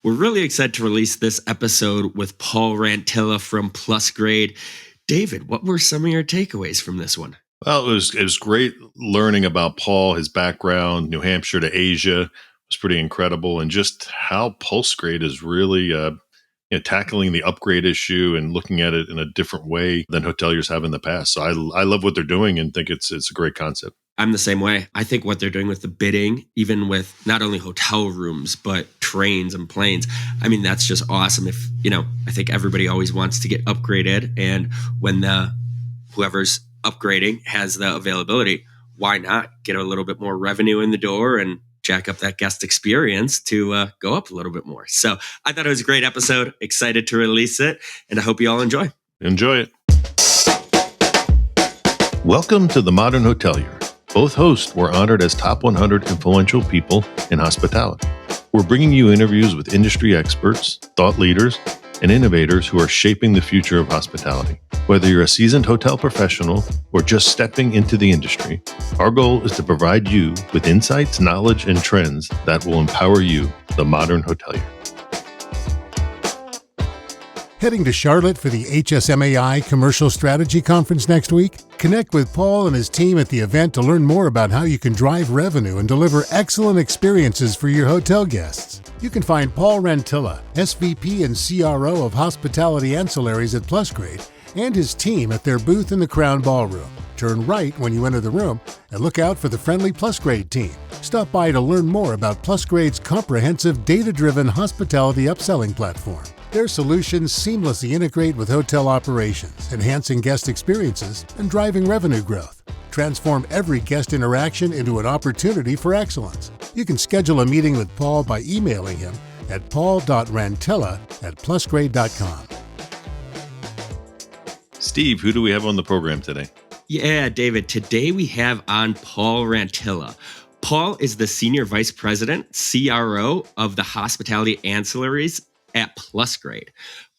We're really excited to release this episode with Paul Rantilla from Plusgrade. David, what were some of your takeaways from this one? Well, it was great learning about Paul, his background, New Hampshire to Asia was pretty incredible, and just how Pulsegrade is really tackling the upgrade issue and looking at it in a different way than hoteliers have in the past. So I love what they're doing and think it's a great concept. I'm the same way. I think what they're doing with the bidding, even with not only hotel rooms, but trains and planes, I mean, that's just awesome. I think everybody always wants to get upgraded. And when whoever's upgrading has the availability, why not get a little bit more revenue in the door and jack up that guest experience to go up a little bit more. So I thought it was a great episode. Excited to release it. And I hope you all enjoy. Enjoy it. Welcome to The Modern Hotelier. Both hosts were honored as top 100 influential people in hospitality. We're bringing you interviews with industry experts, thought leaders, and innovators who are shaping the future of hospitality. Whether you're a seasoned hotel professional or just stepping into the industry, our goal is to provide you with insights, knowledge, and trends that will empower you, the modern hotelier. Heading to Charlotte for the HSMAI Commercial Strategy Conference next week? Connect with Paul and his team at the event to learn more about how you can drive revenue and deliver excellent experiences for your hotel guests. You can find Paul Rantilla, SVP and CRO of Hospitality Ancillaries at Plusgrade, and his team at their booth in the Crown Ballroom. Turn right when you enter the room and look out for the friendly Plusgrade team. Stop by to learn more about Plusgrade's comprehensive data-driven hospitality upselling platform. Their solutions seamlessly integrate with hotel operations, enhancing guest experiences and driving revenue growth. Transform every guest interaction into an opportunity for excellence. You can schedule a meeting with Paul by emailing him at paul.rantilla@plusgrade.com. Steve, who do we have on the program today? Yeah, David, today we have on Paul Rantilla. Paul is the Senior Vice President, CRO of the Hospitality Ancillaries at Plusgrade.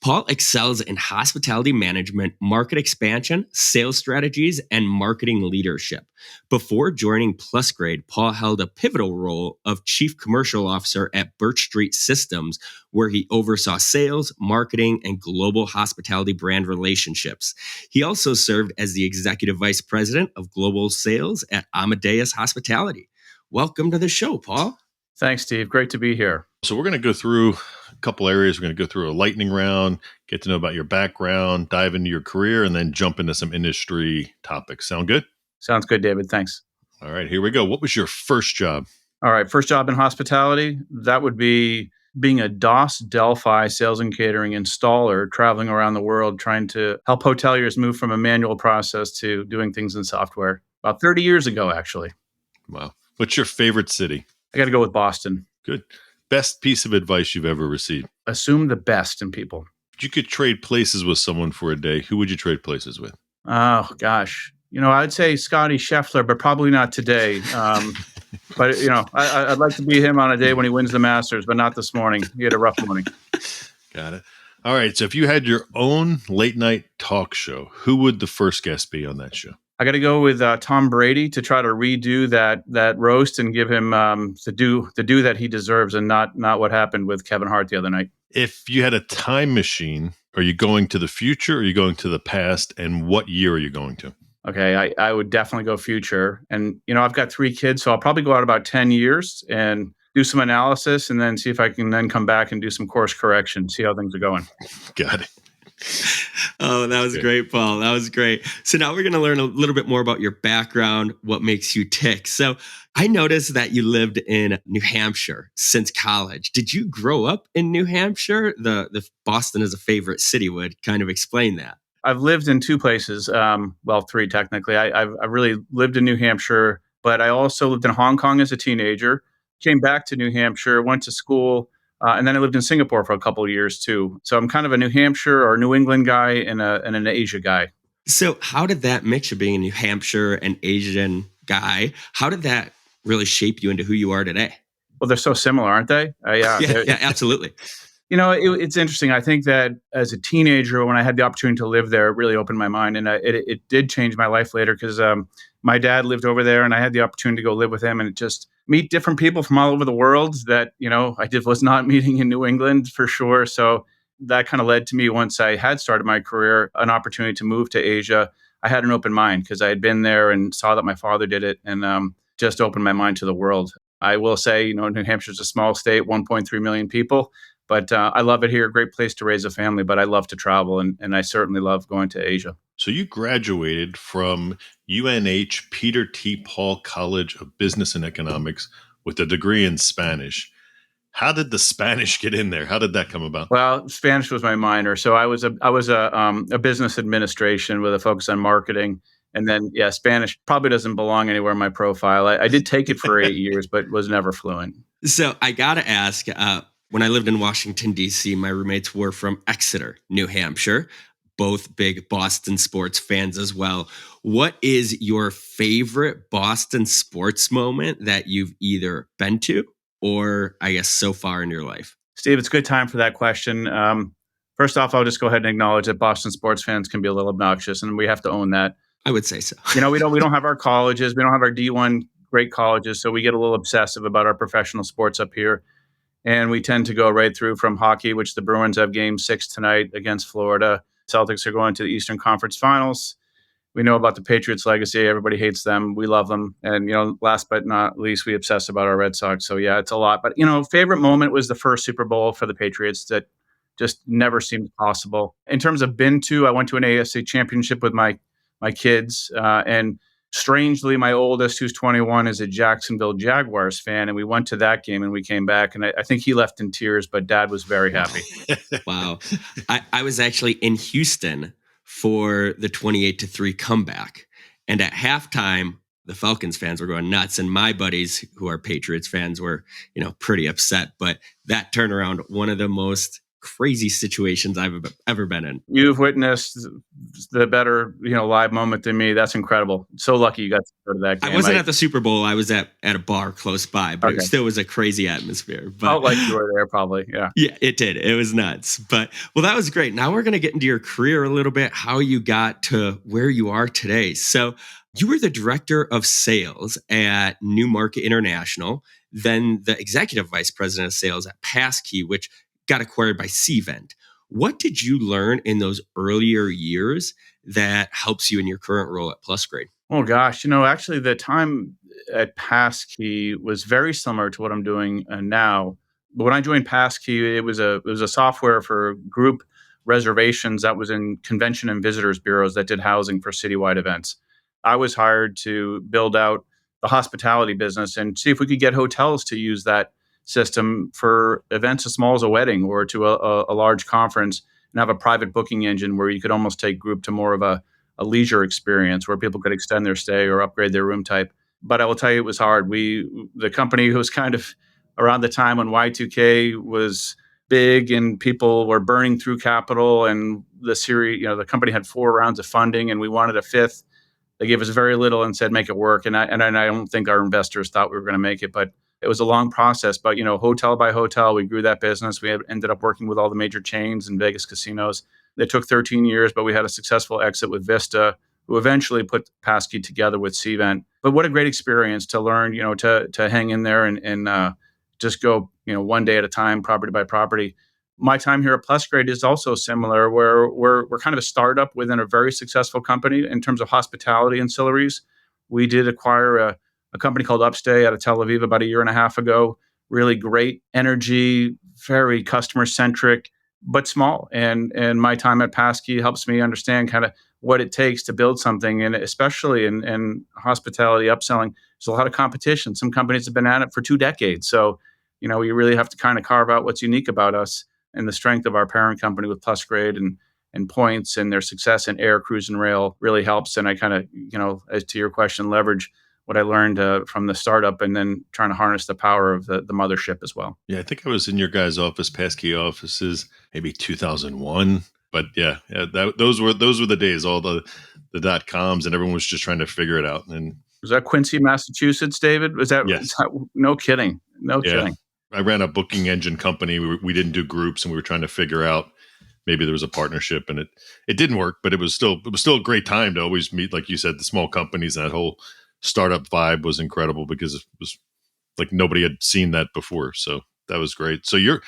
Paul excels in hospitality management, market expansion, sales strategies, and marketing leadership. Before joining Plusgrade, Paul held a pivotal role of Chief Commercial Officer at Birchstreet Systems, where he oversaw sales, marketing, and global hospitality brand relationships. He also served as the Executive Vice President of Global Sales at Amadeus Hospitality. Welcome to the show, Paul. Thanks, Steve. Great to be here. So we're going to go through a couple areas. We're going to go through a lightning round, get to know about your background, dive into your career, and then jump into some industry topics. Sound good? Sounds good, David. Thanks. All right, here we go. What was your first job? All right, first job in hospitality, that would be being a DOS Delphi sales and catering installer, traveling around the world, trying to help hoteliers move from a manual process to doing things in software. About 30 years ago, actually. Wow. What's your favorite city? I got to go with Boston. Good. Best piece of advice you've ever received? Assume the best in people. If you could trade places with someone for a day, who would you trade places with? Oh, gosh. I'd say Scotty Scheffler, but probably not today. But, I'd like to be him on a day when he wins the Masters, but not this morning. He had a rough morning. Got it. All right. So if you had your own late night talk show, who would the first guest be on that show? I got to go with Tom Brady to try to redo that roast and give him the due that he deserves, and not what happened with Kevin Hart the other night. If you had a time machine, are you going to the future or are you going to the past, and what year are you going to? Okay, I would definitely go future. And, I've got 3 kids, so I'll probably go out about 10 years and do some analysis and then see if I can then come back and do some course correction, see how things are going. Got it. Oh, that was great, Paul. That was great. So now we're going to learn a little bit more about your background, what makes you tick. So I noticed that you lived in New Hampshire since college. Did you grow up in New Hampshire? The Boston is a favorite city would kind of explain that. I've lived in 2 places, 3 technically. I've really lived in New Hampshire, but I also lived in Hong Kong as a teenager, came back to New Hampshire, went to school, and then I lived in Singapore for a couple of years too. So I'm kind of a New Hampshire or New England guy and an Asia guy. So how did that mixture being a New Hampshire and Asian guy, how did that really shape you into who you are today? Well, they're so similar, aren't they? Yeah, absolutely. It's interesting. I think that as a teenager, when I had the opportunity to live there, it really opened my mind. And it did change my life later because my dad lived over there and I had the opportunity to go live with him. And meet different people from all over the world that, was not meeting in New England for sure. So that kind of led to me, once I had started my career, an opportunity to move to Asia. I had an open mind because I had been there and saw that my father did it, and just opened my mind to the world. I will say, New Hampshire's a small state, 1.3 million people, but I love it here. Great place to raise a family, but I love to travel, and I certainly love going to Asia. So you graduated from UNH Peter T. Paul College of Business and Economics with a degree in Spanish. How did the Spanish get in there? How did that come about? Well, Spanish was my minor, so I was a business administration with a focus on marketing, and then Spanish probably doesn't belong anywhere in my profile. I did take it for 8 years, but was never fluent. So I got to ask, when I lived in Washington, D.C., my roommates were from Exeter, New Hampshire, both big Boston sports fans as well. What is your favorite Boston sports moment that you've either been to or, I guess, so far in your life? Steve, it's a good time for that question. First off, I'll just go ahead and acknowledge that Boston sports fans can be a little obnoxious, and we have to own that. I would say so. We don't have our colleges, we don't have our D1 great colleges, so we get a little obsessive about our professional sports up here. And we tend to go right through from hockey, which the Bruins have game 6 tonight against Florida. Celtics are going to the Eastern Conference Finals. We know about the Patriots' legacy. Everybody hates them. We love them. And, last but not least, we obsess about our Red Sox. So, yeah, it's a lot. But, favorite moment was the first Super Bowl for the Patriots that just never seemed possible. In terms of been to, I went to an AFC championship with my kids. And strangely, my oldest, who's 21, is a Jacksonville Jaguars fan. And we went to that game and we came back. And I think he left in tears, but Dad was very happy. Wow. I was actually in Houston for the 28-3 comeback. And at halftime, the Falcons fans were going nuts. And my buddies who are Patriots fans were, pretty upset. But that turnaround, one of the most crazy situations I've ever been in. You've witnessed the better, live moment than me. That's incredible. So lucky you got to go to that game. I wasn't at the Super Bowl. I was at a bar close by, but It still was a crazy atmosphere. But felt like you were there probably. Yeah. Yeah, it did. It was nuts. But, well, that was great. Now we're going to get into your career a little bit, how you got to where you are today. So you were the director of sales at New Market International, then the executive vice president of sales at Passkey, which got acquired by Cvent. What did you learn in those earlier years that helps you in your current role at Plusgrade? Oh gosh, actually the time at Passkey was very similar to what I'm doing now. But when I joined Passkey, it was a software for group reservations that was in convention and visitors bureaus that did housing for citywide events. I was hired to build out the hospitality business and see if we could get hotels to use that system for events as small as a wedding or to a large conference, and have a private booking engine where you could almost take group to more of a leisure experience where people could extend their stay or upgrade their room type. But I will tell you, it was hard. The company was kind of around the time when Y2K was big and people were burning through capital, and the company had 4 rounds of funding and we wanted a 5th. They gave us very little and said, make it work. And I don't think our investors thought we were going to make it, but it was a long process. But, hotel by hotel, we grew that business. We ended up working with all the major chains and Vegas casinos. It took 13 years, but we had a successful exit with Vista, who eventually put Passkey together with Cvent. But what a great experience to learn, to hang in there and just go, one day at a time, property by property. My time here at Plusgrade is also similar, where we're kind of a startup within a very successful company in terms of hospitality ancillaries. We did acquire a company called Upstay out of Tel Aviv about a year and a half ago. Really great energy, very customer centric, but small. And my time at Passkey helps me understand kind of what it takes to build something. And especially in hospitality upselling, there's a lot of competition. Some companies have been at it for 2 decades. So, we really have to kind of carve out what's unique about us, and the strength of our parent company with Plusgrade and points and their success in air, cruise, and rail really helps. And I kind of, as to your question, leverage what I learned from the startup and then trying to harness the power of the mothership as well. Yeah, I think I was in your guys' office, Passkey offices, maybe 2001. But those were the days, all the .coms, and everyone was just trying to figure it out. And was that Quincy, Massachusetts, David? Was that? Yes. No kidding. No kidding. I ran a booking engine company. We didn't do groups, and we were trying to figure out maybe there was a partnership, and it didn't work. But it was still a great time to always meet, like you said, the small companies, and that whole startup vibe was incredible because it was like nobody had seen that before. So that was great. So you're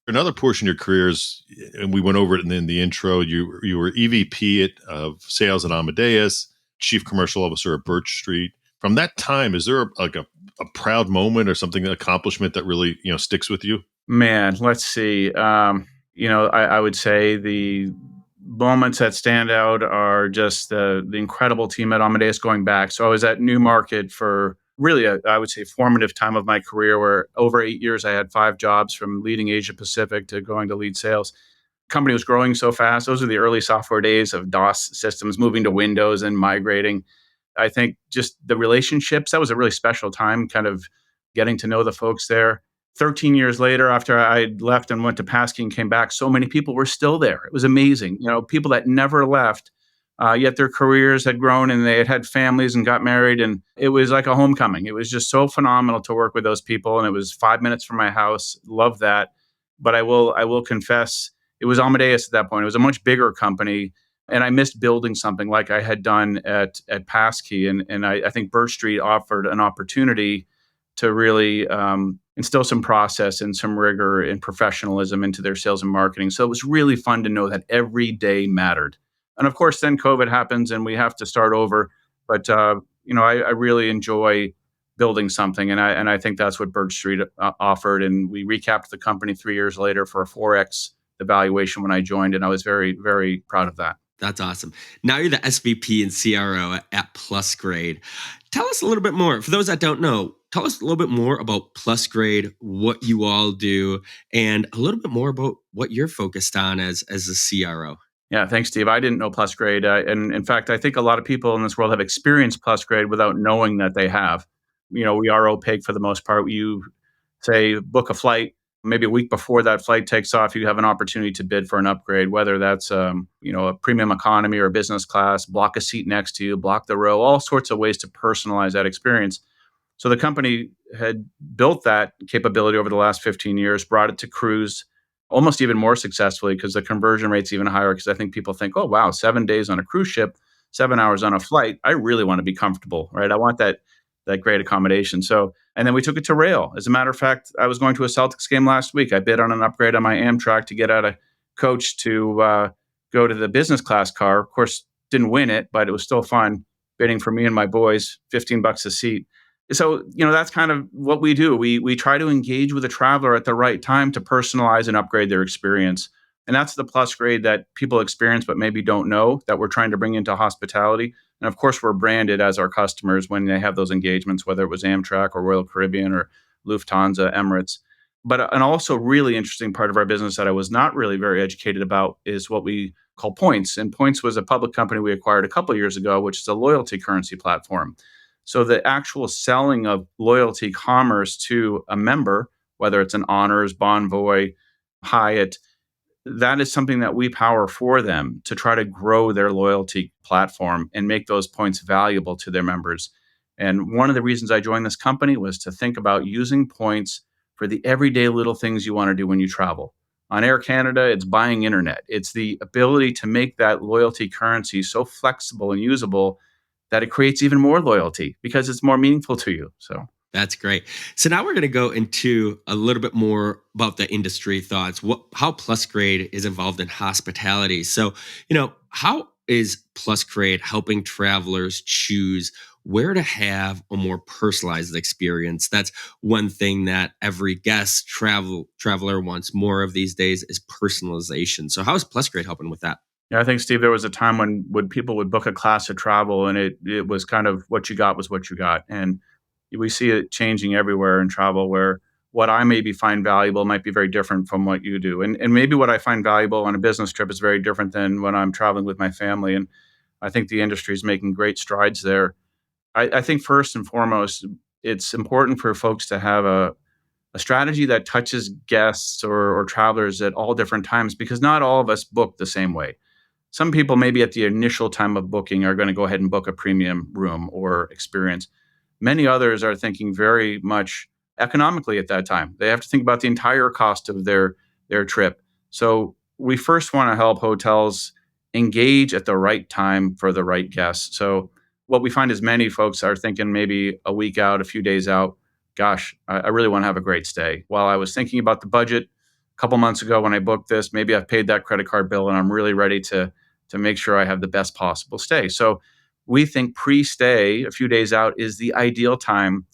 another portion of your career is, and we went over it in the intro. You were EVP of sales at Amadeus, chief commercial officer at Birchstreet. From that time, is there a proud moment or something, an accomplishment that really sticks with you? Man, let's see. I would say the moments that stand out are just the incredible team at Amadeus going back. So I was at Newmarket for really, I would say, formative time of my career where over 8 years, I had 5 jobs from leading Asia Pacific to going to lead sales. Company was growing so fast. Those are the early software days of DOS systems, moving to Windows and migrating. I think just the relationships, that was a really special time, kind of getting to know the folks there. 13 years later, after I left and went to Passkey and came back, so many people were still there. It was amazing. People that never left, yet their careers had grown and they had families and got married. And it was like a homecoming. It was just so phenomenal to work with those people. And it was 5 minutes from my house. Love that. But I will confess, it was Amadeus at that point. It was a much bigger company. And I missed building something like I had done at Passkey. And I think Birchstreet offered an opportunity to really instill some process and some rigor and professionalism into their sales and marketing. So it was really fun to know that every day mattered. And of course, then COVID happens and we have to start over. But I really enjoy building something, and I think that's what Birchstreet offered. And we recapped the company 3 years later for a 4x the valuation when I joined, and I was very, very proud of that. That's awesome. Now you're the SVP and CRO at Plusgrade. Tell us a little bit more. For those that don't know, tell us a little bit more about Plusgrade, what you all do, and a little bit more about what you're focused on as a CRO. Yeah, thanks, Steve. I didn't know Plusgrade. And in fact, I think a lot of people in this world have experienced Plusgrade without knowing that they have. We are opaque for the most part. You say book a flight, maybe a week before that flight takes off, you have an opportunity to bid for an upgrade, whether that's a premium economy or business class, block a seat next to you, block the row, all sorts of ways to personalize that experience. So the company had built that capability over the last 15 years, brought it to cruise almost even more successfully because the conversion rate's even higher. Because I think people think, oh, wow, 7 days on a cruise ship, 7 hours on a flight. I really want to be comfortable, right? I want that great accommodation. So, and then we took it to rail. As a matter of fact, I was going to a Celtics game last week. I bid on an upgrade on my Amtrak to get out of coach to go to the business class car. Of course, didn't win it, but it was still fun bidding for me and my boys, $15 a seat. So, that's kind of what we do. We try to engage with a traveler at the right time to personalize and upgrade their experience. And that's the Plusgrade that people experience but maybe don't know that we're trying to bring into hospitality. And of course, we're branded as our customers when they have those engagements, whether it was Amtrak or Royal Caribbean or Lufthansa, Emirates. But an also really interesting part of our business that I was not really very educated about is what we call Points. And Points was a public company we acquired a couple of years ago, which is a loyalty currency platform. So the actual selling of loyalty commerce to a member, whether it's an Honors, Bonvoy, Hyatt, that is something that we power for them to try to grow their loyalty platform and make those points valuable to their members. And one of the reasons I joined this company was to think about using points for the everyday little things you want to do when you travel. On Air Canada, it's buying internet. It's the ability to make that loyalty currency so flexible and usable that it creates even more loyalty because it's more meaningful to you. So That's great. So now we're going to go into a little bit more about the industry thoughts, how Plusgrade is involved in hospitality. So, how is Plusgrade helping travelers choose where to have a more personalized experience? That's one thing that every guest traveler wants more of these days is personalization. So how is Plusgrade helping with that? yeah, I think, Steve, there was a time when people would book a class of travel and it was kind of what you got was what you got. And we see it changing everywhere in travel where what I maybe find valuable might be very different from what you do. And maybe what I find valuable on a business trip is very different than when I'm traveling with my family. And I think the industry is making great strides there. I think first and foremost, it's important for folks to have a strategy that touches guests or travelers at all different times because not all of us book the same way. Some people maybe at the initial time of booking are going to go ahead and book a premium room or experience. Many others are thinking very much economically at that time. They have to think about the entire cost of their trip. So we first want to help hotels engage at the right time for the right guests. So what we find is many folks are thinking maybe a week out, a few days out. gosh, I really want to have a great stay. While I was thinking about the budget a couple months ago when I booked this, maybe I've paid that credit card bill and I'm really ready to make sure I have the best possible stay. So we think pre-stay, a few days out, is the ideal time.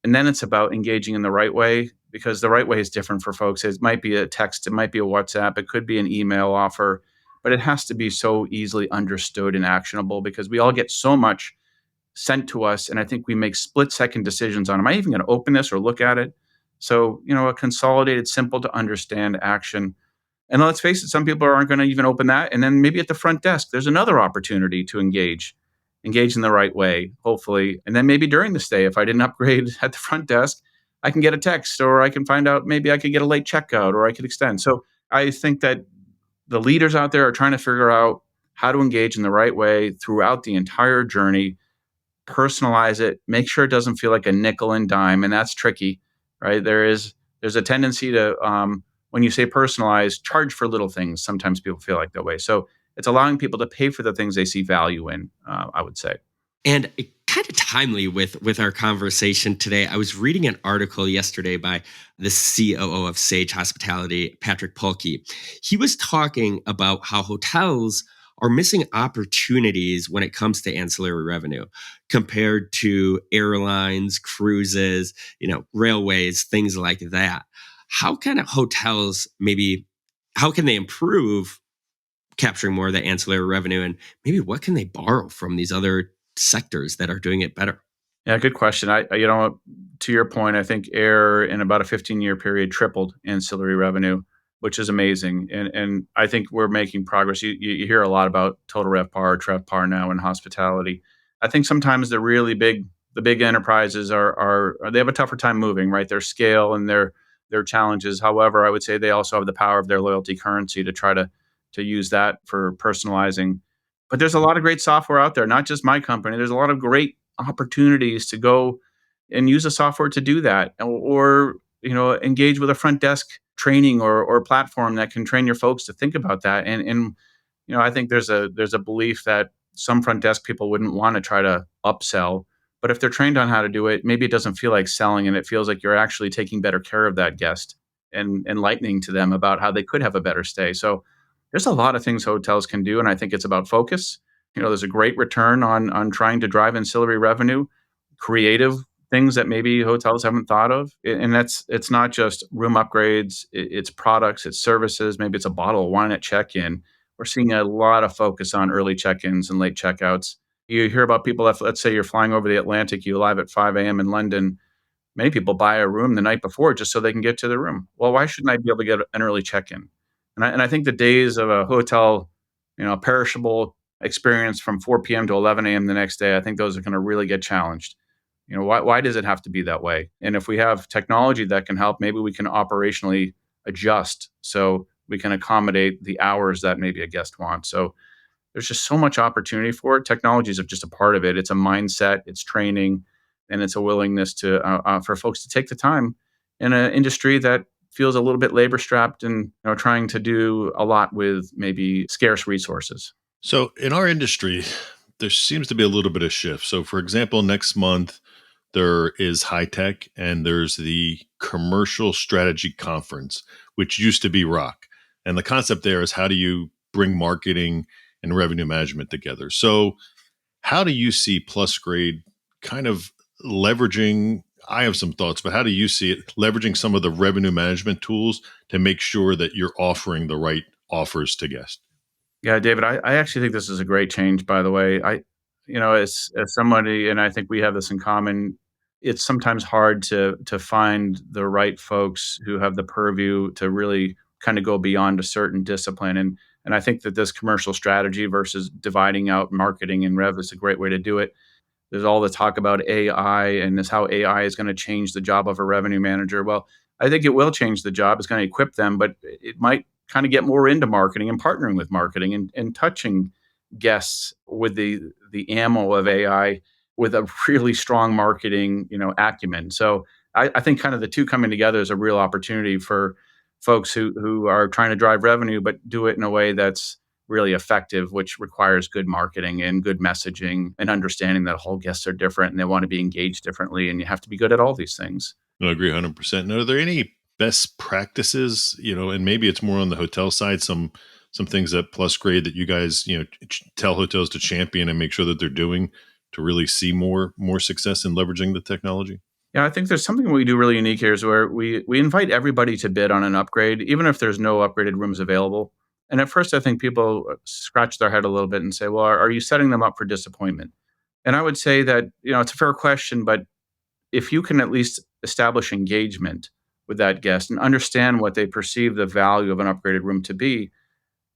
And then it's about engaging in the right way, because the right way is different for folks. It might be a text, it might be a WhatsApp, it could be an email offer, but it has to be so easily understood and actionable because we all get so much sent to us. And I think we make split second decisions on, am I even going to open this or look at it? So, a consolidated, simple to understand action. And let's face it, some people aren't going to even open that. And then maybe at the front desk, there's another opportunity to engage in the right way, hopefully. And then maybe during the stay, if I didn't upgrade at the front desk, I can get a text, or I can find out maybe I could get a late checkout, or I could extend. So I think that the leaders out there are trying to figure out how to engage in the right way throughout the entire journey, personalize it, make sure it doesn't feel like a nickel and dime, and that's tricky, right? There's a tendency to when you say personalize, charge for little things. Sometimes people feel like that way. So it's allowing people to pay for the things they see value in. I would say. And kind of timely with our conversation today, I was reading an article yesterday by the COO of Sage Hospitality, Patrick Polke. He was talking about how hotels are missing opportunities when it comes to ancillary revenue compared to airlines, cruises, railways, things like that. How can hotels how can they improve capturing more of the ancillary revenue, and maybe what can they borrow from these other sectors that are doing it better? Yeah, good question. To your point, I think air in about a 15-year period tripled ancillary revenue, which is amazing. And I think we're making progress. You hear a lot about total RevPAR, TrevPAR now in hospitality. I think sometimes the big enterprises are they have a tougher time moving, right? Their scale and their challenges. However, I would say they also have the power of their loyalty currency to try to use that for personalizing. But there's a lot of great software out there, not just my company. There's a lot of great opportunities to go and use a software to do that, or engage with a front desk training or platform that can train your folks to think about that. And I think there's a belief that some front desk people wouldn't want to try to upsell, but if they're trained on how to do it, maybe it doesn't feel like selling, and it feels like you're actually taking better care of that guest and enlightening to them about how they could have a better stay. So there's a lot of things hotels can do, and I think it's about focus. There's a great return on trying to drive ancillary revenue, creative things that maybe hotels haven't thought of. And it's not just room upgrades, it's products, it's services, maybe it's a bottle of wine at check-in. We're seeing a lot of focus on early check-ins and late checkouts. You hear about people that, let's say you're flying over the Atlantic, you arrive at 5 a.m. in London. Many people buy a room the night before just so they can get to the room. Well, why shouldn't I be able to get an early check-in? And I think the days of a hotel, perishable experience from 4 p.m. to 11 a.m. the next day, I think those are going to really get challenged. Why does it have to be that way? And if we have technology that can help, maybe we can operationally adjust so we can accommodate the hours that maybe a guest wants. So there's just so much opportunity for it. Technology is just a part of it. It's a mindset, it's training, and it's a willingness to for folks to take the time in an industry that feels a little bit labor strapped and trying to do a lot with maybe scarce resources. So in our industry, there seems to be a little bit of shift. So for example, next month, there is high tech and there's the commercial strategy conference, which used to be rock. And the concept there is, how do you bring marketing and revenue management together? So how do you see Plusgrade kind of leveraging? I have some thoughts, but how do you see it leveraging some of the revenue management tools to make sure that you're offering the right offers to guests? Yeah, David, I actually think this is a great change, by the way. As somebody, and I think we have this in common, it's sometimes hard to find the right folks who have the purview to really kind of go beyond a certain discipline. And I think that this commercial strategy versus dividing out marketing and rev is a great way to do it. There's all the talk about AI and this how AI is going to change the job of a revenue manager. Well, I think it will change the job. It's going to equip them, but it might kind of get more into marketing and partnering with marketing and touching guests with the ammo of AI with a really strong marketing, acumen. So I think kind of the two coming together is a real opportunity for folks who are trying to drive revenue, but do it in a way that's really effective, which requires good marketing and good messaging and understanding that all guests are different and they want to be engaged differently. And you have to be good at all these things. I agree 100%. Now, are there any best practices, and maybe it's more on the hotel side, some things at Plusgrade that you guys, tell hotels to champion and make sure that they're doing to really see more success in leveraging the technology? Yeah, I think there's something we do really unique here is where we invite everybody to bid on an upgrade, even if there's no upgraded rooms available. And at first, I think people scratch their head a little bit and say, well, are you setting them up for disappointment? And I would say that, it's a fair question, but if you can at least establish engagement with that guest and understand what they perceive the value of an upgraded room to be,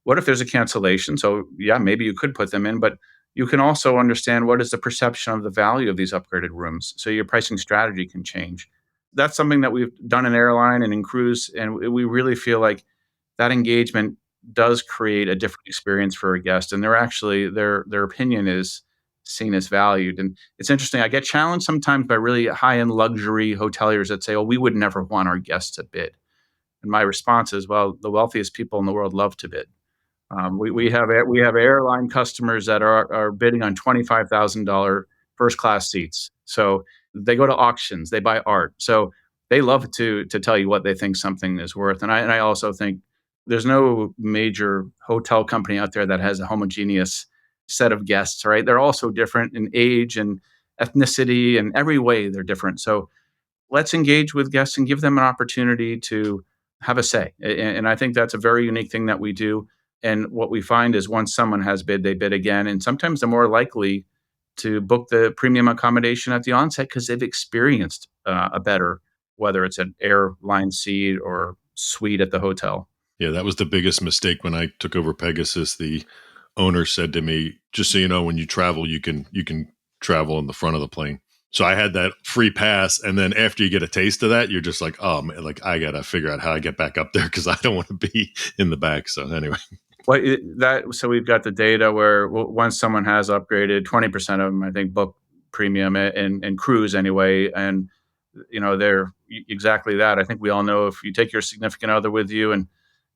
what if there's a cancellation? So, yeah, maybe you could put them in, but you can also understand what is the perception of the value of these upgraded rooms. So your pricing strategy can change. That's something that we've done in airline and in cruise, and we really feel like that engagement does create a different experience for a guest, and they're actually their opinion is seen as valued. And it's interesting. I get challenged sometimes by really high end luxury hoteliers that say, "Oh, we would never want our guests to bid." And my response is, "Well, the wealthiest people in the world love to bid." We have airline customers that are bidding on $25,000 first class seats. So they go to auctions, they buy art. So they love to tell you what they think something is worth. And I also think there's no major hotel company out there that has a homogeneous set of guests, right? They're all so different in age and ethnicity and every way they're different. So let's engage with guests and give them an opportunity to have a say. And I think that's a very unique thing that we do. And what we find is once someone has bid, they bid again. And sometimes they're more likely to book the premium accommodation at the onset because they've experienced a better, whether it's an airline seat or suite at the hotel. Yeah, that was the biggest mistake when I took over Pegasus. The owner said to me, "Just so you know, when you travel, you can travel in the front of the plane." So I had that free pass, and then after you get a taste of that, you're just like, "Oh man, like I gotta figure out how I get back up there because I don't want to be in the back." So anyway, So we've got the data where once someone has upgraded, 20% of them, I think, book premium and cruise anyway. And, they're exactly that. I think we all know if you take your significant other with you and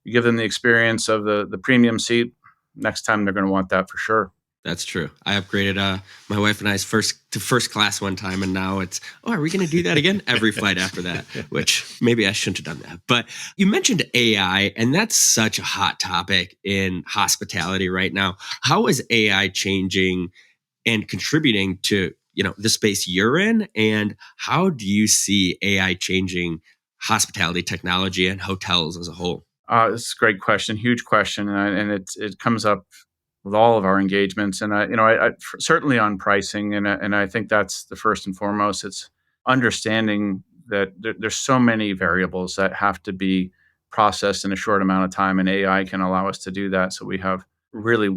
you give them the experience of the premium seat, next time they're going to want that for sure. That's true. I upgraded my wife and I's first class one time, and now it's, are we going to do that again? Every flight after that, which maybe I shouldn't have done that. But you mentioned AI, and that's such a hot topic in hospitality right now. How is AI changing and contributing to the space you're in, and how do you see AI changing hospitality technology and hotels as a whole? It's a great question, huge question, and it comes up with all of our engagements, and certainly on pricing, and I think that's the first and foremost. It's understanding that there's so many variables that have to be processed in a short amount of time, and AI can allow us to do that. So we have really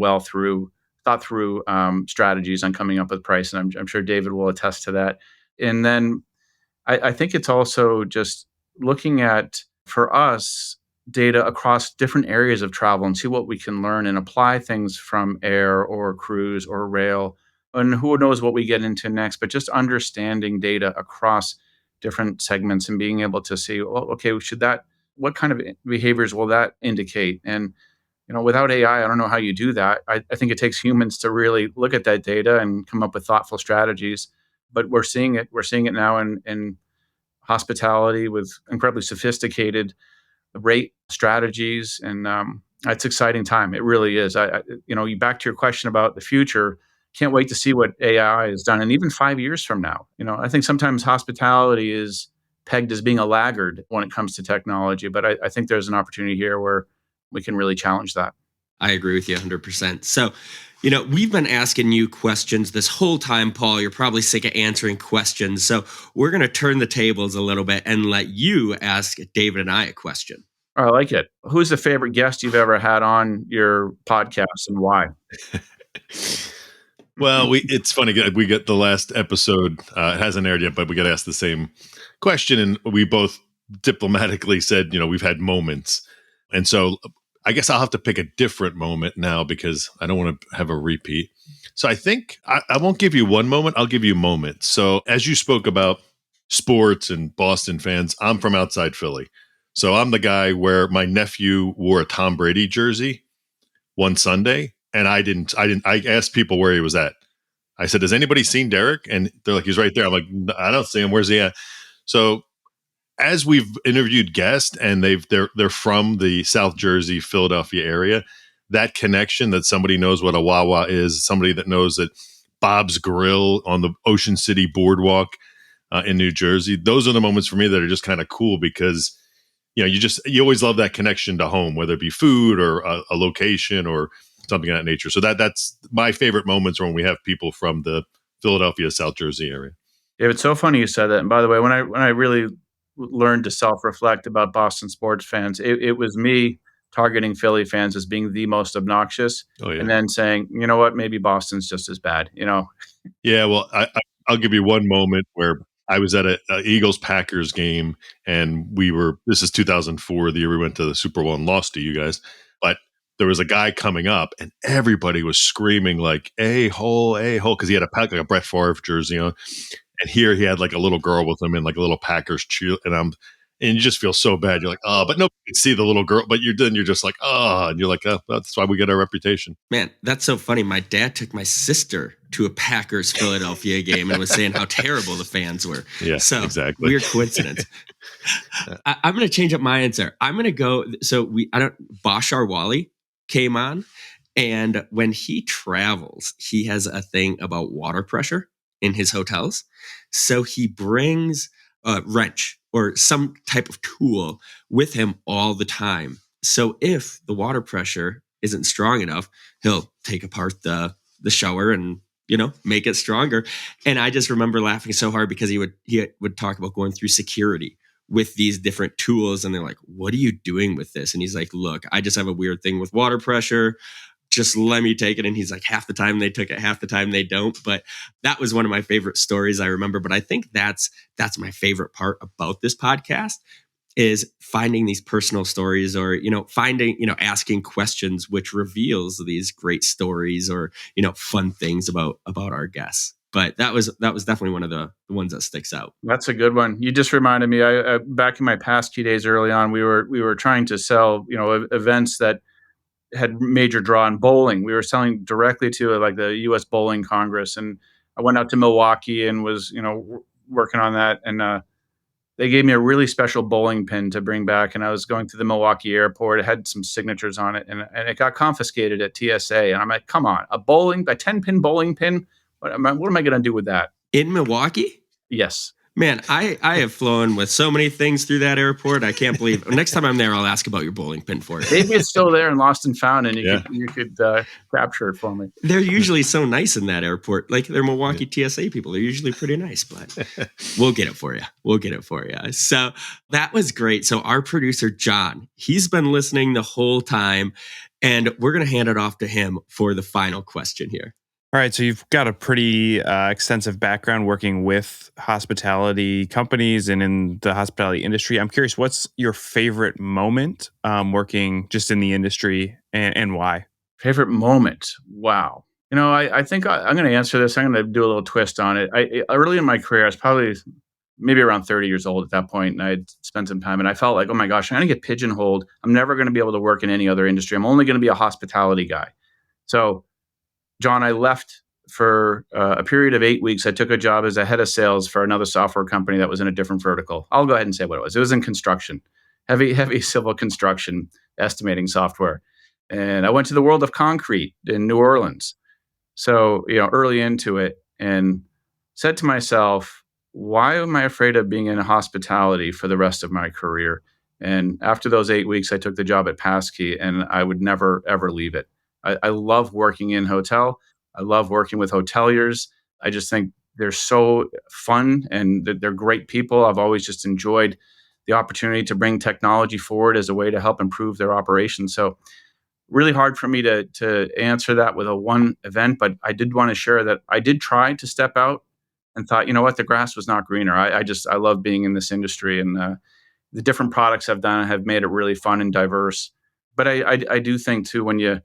thought through strategies on coming up with price, and I'm sure David will attest to that. And then I think it's also just looking at, for us, data across different areas of travel and see what we can learn and apply things from air or cruise or rail. And who knows what we get into next, but just understanding data across different segments and being able to see, well, okay, what kind of behaviors will that indicate? And, without AI, I don't know how you do that. I think it takes humans to really look at that data and come up with thoughtful strategies. But we're seeing it. We're seeing it now in hospitality with incredibly sophisticated rate strategies, and it's exciting time. It really is. You back to your question about the future. Can't wait to see what AI has done, and even 5 years from now. I think sometimes hospitality is pegged as being a laggard when it comes to technology, but I think there's an opportunity here where we can really challenge that. I agree with you 100%. So, we've been asking you questions this whole time, Paul. You're probably sick of answering questions. So we're going to turn the tables a little bit and let you ask David and I a question. I like it. Who's the favorite guest you've ever had on your podcast and why? Well, it's funny. We get the last episode. It hasn't aired yet, but we got asked the same question, and we both diplomatically said, we've had moments. And so I guess I'll have to pick a different moment now because I don't want to have a repeat. So I think I won't give you one moment. I'll give you moments. So as you spoke about sports and Boston fans, I'm from outside Philly. So I'm the guy where my nephew wore a Tom Brady jersey one Sunday, and I asked people where he was at. I said, has anybody seen Derek? And they're like, he's right there. I'm like, I don't see him. Where's he at? So as we've interviewed guests and they're from the South Jersey, Philadelphia area, that connection that somebody knows what a Wawa is, somebody that knows that Bob's Grill on the Ocean City Boardwalk in New Jersey, those are the moments for me that are just kind of cool because you always love that connection to home, whether it be food or a location or something of that nature. So that's my favorite moments when we have people from the Philadelphia, South Jersey area. Yeah, it's so funny you said that. And by the way, when I really learned to self-reflect about Boston sports fans, it was me targeting Philly fans as being the most obnoxious, Oh yeah, and then saying, you know what, maybe Boston's just as bad. yeah. Well, I'll give you one moment where I was at a Eagles Packers game, and this is 2004, the year we went to the Super Bowl and lost to you guys, but there was a guy coming up, and everybody was screaming like "a hole," because he had like a Brett Favre jersey on. And here he had like a little girl with him in like a little Packers cheer, and you just feel so bad. You're like, oh, but nobody can see the little girl. But you're just like, oh, and you're like, oh, that's why we get our reputation. Man, that's so funny. My dad took my sister to a Packers Philadelphia game and was saying how terrible the fans were. Yeah, so exactly. Weird coincidence. I'm going to change up my answer. I'm going to go. So Bashar Wali came on, and when he travels, he has a thing about water pressure in his hotels. So he brings a wrench or some type of tool with him all the time. So if the water pressure isn't strong enough, he'll take apart the shower and make it stronger. And I just remember laughing so hard because he would talk about going through security with these different tools, and they're like, what are you doing with this? And he's like, look, I just have a weird thing with water pressure. Just let me take it. And he's like, half the time they took it, half the time they don't. But that was one of my favorite stories I remember. But I think that's my favorite part about this podcast is finding these personal stories, or asking questions which reveals these great stories or fun things about our guests. But that was definitely one of the ones that sticks out. That's a good one. You just reminded me. I back in my passkey days early on, we were trying to sell events that had major draw in bowling. We were selling directly to like the U.S. Bowling Congress, and I went out to Milwaukee and was working on that, and they gave me a really special bowling pin to bring back, and I was going to the Milwaukee airport. It had some signatures on it, and it got confiscated at TSA. And I'm like, come on, a 10-pin bowling pin? What am I going to do with that? In Milwaukee? Yes. Man, I have flown with so many things through that airport. I can't believe. Next time I'm there, I'll ask about your bowling pin for you. Maybe it's still there and lost and found, and you could capture it for me. They're usually so nice in that airport. Like they're Milwaukee TSA people. They're usually pretty nice, but we'll get it for you. So that was great. So our producer, John, he's been listening the whole time, and we're going to hand it off to him for the final question here. All right, so you've got a pretty extensive background working with hospitality companies and in the hospitality industry. I'm curious, what's your favorite moment working just in the industry, and why? Favorite moment? Wow. I think I'm going to answer this. I'm going to do a little twist on it. Early in my career, I was probably maybe around 30 years old at that point, and I'd spent some time, and I felt like, oh my gosh, I'm going to get pigeonholed. I'm never going to be able to work in any other industry. I'm only going to be a hospitality guy. So John, I left for a period of 8 weeks. I took a job as a head of sales for another software company that was in a different vertical. I'll go ahead and say what it was. It was in construction, heavy civil construction estimating software. And I went to the world of concrete in New Orleans. So, early into it, and said to myself, why am I afraid of being in hospitality for the rest of my career? And after those 8 weeks, I took the job at Passkey, and I would never, ever leave it. I love working in hotel. I love working with hoteliers. I just think they're so fun and they're great people. I've always just enjoyed the opportunity to bring technology forward as a way to help improve their operations. So really hard for me to answer that with a one event, but I did want to share that I did try to step out and thought, you know what, the grass was not greener. I love being in this industry, and the different products I've done have made it really fun and diverse. But I do think too, when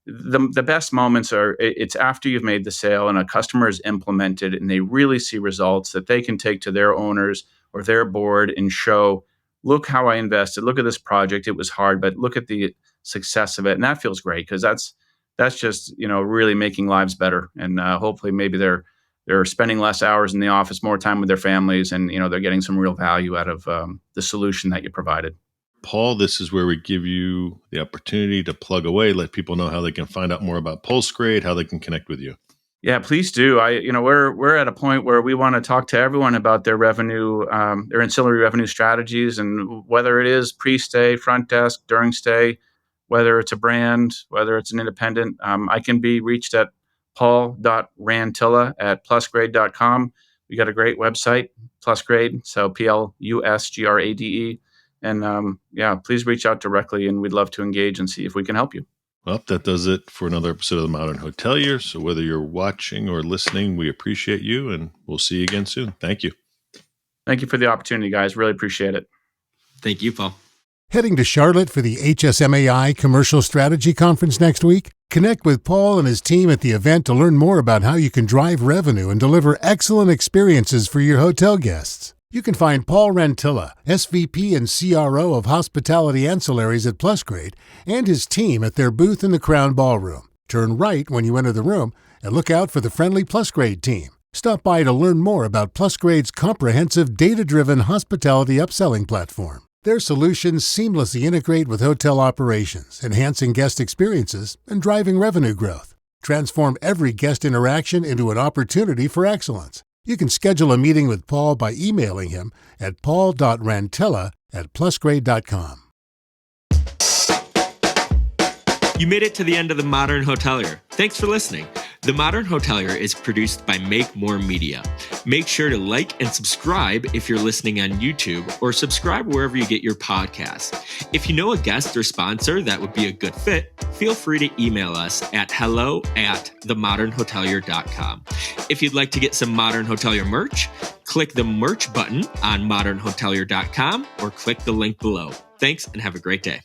the best moments are it's after you've made the sale and a customer is implemented and they really see results that they can take to their owners or their board and show, look how I invested. Look at this project. It was hard, but look at the success of it. And that feels great because that's just, really making lives better. And hopefully maybe they're spending less hours in the office, more time with their families, and they're getting some real value out of the solution that you provided. Paul, this is where we give you the opportunity to plug away, let people know how they can find out more about Plusgrade, how they can connect with you. Yeah, please do. We're at a point where we want to talk to everyone about their revenue, their ancillary revenue strategies, and whether it is pre-stay, front desk, during stay, whether it's a brand, whether it's an independent. I can be reached at paul.rantilla@plusgrade.com. We got a great website, Plusgrade, so Plusgrade. And please reach out directly, and we'd love to engage and see if we can help you. Well, that does it for another episode of The Modern Hotelier. So whether you're watching or listening, we appreciate you, and we'll see you again soon. Thank you. Thank you for the opportunity, guys. Really appreciate it. Thank you, Paul. Heading to Charlotte for the HSMAI Commercial Strategy Conference next week? Connect with Paul and his team at the event to learn more about how you can drive revenue and deliver excellent experiences for your hotel guests. You can find Paul Rantilla, SVP and CRO of Hospitality Ancillaries at Plusgrade, and his team at their booth in the Crown Ballroom. Turn right when you enter the room and look out for the friendly Plusgrade team. Stop by to learn more about Plusgrade's comprehensive data-driven hospitality upselling platform. Their solutions seamlessly integrate with hotel operations, enhancing guest experiences and driving revenue growth. Transform every guest interaction into an opportunity for excellence. You can schedule a meeting with Paul by emailing him at paul.rantilla@plusgrade.com. You made it to the end of The Modern Hotelier. Thanks for listening. The Modern Hotelier is produced by Make More Media. Make sure to like and subscribe if you're listening on YouTube, or subscribe wherever you get your podcasts. If you know a guest or sponsor that would be a good fit, feel free to email us at hello@themodernhotelier.com. If you'd like to get some Modern Hotelier merch, click the merch button on modernhotelier.com or click the link below. Thanks and have a great day.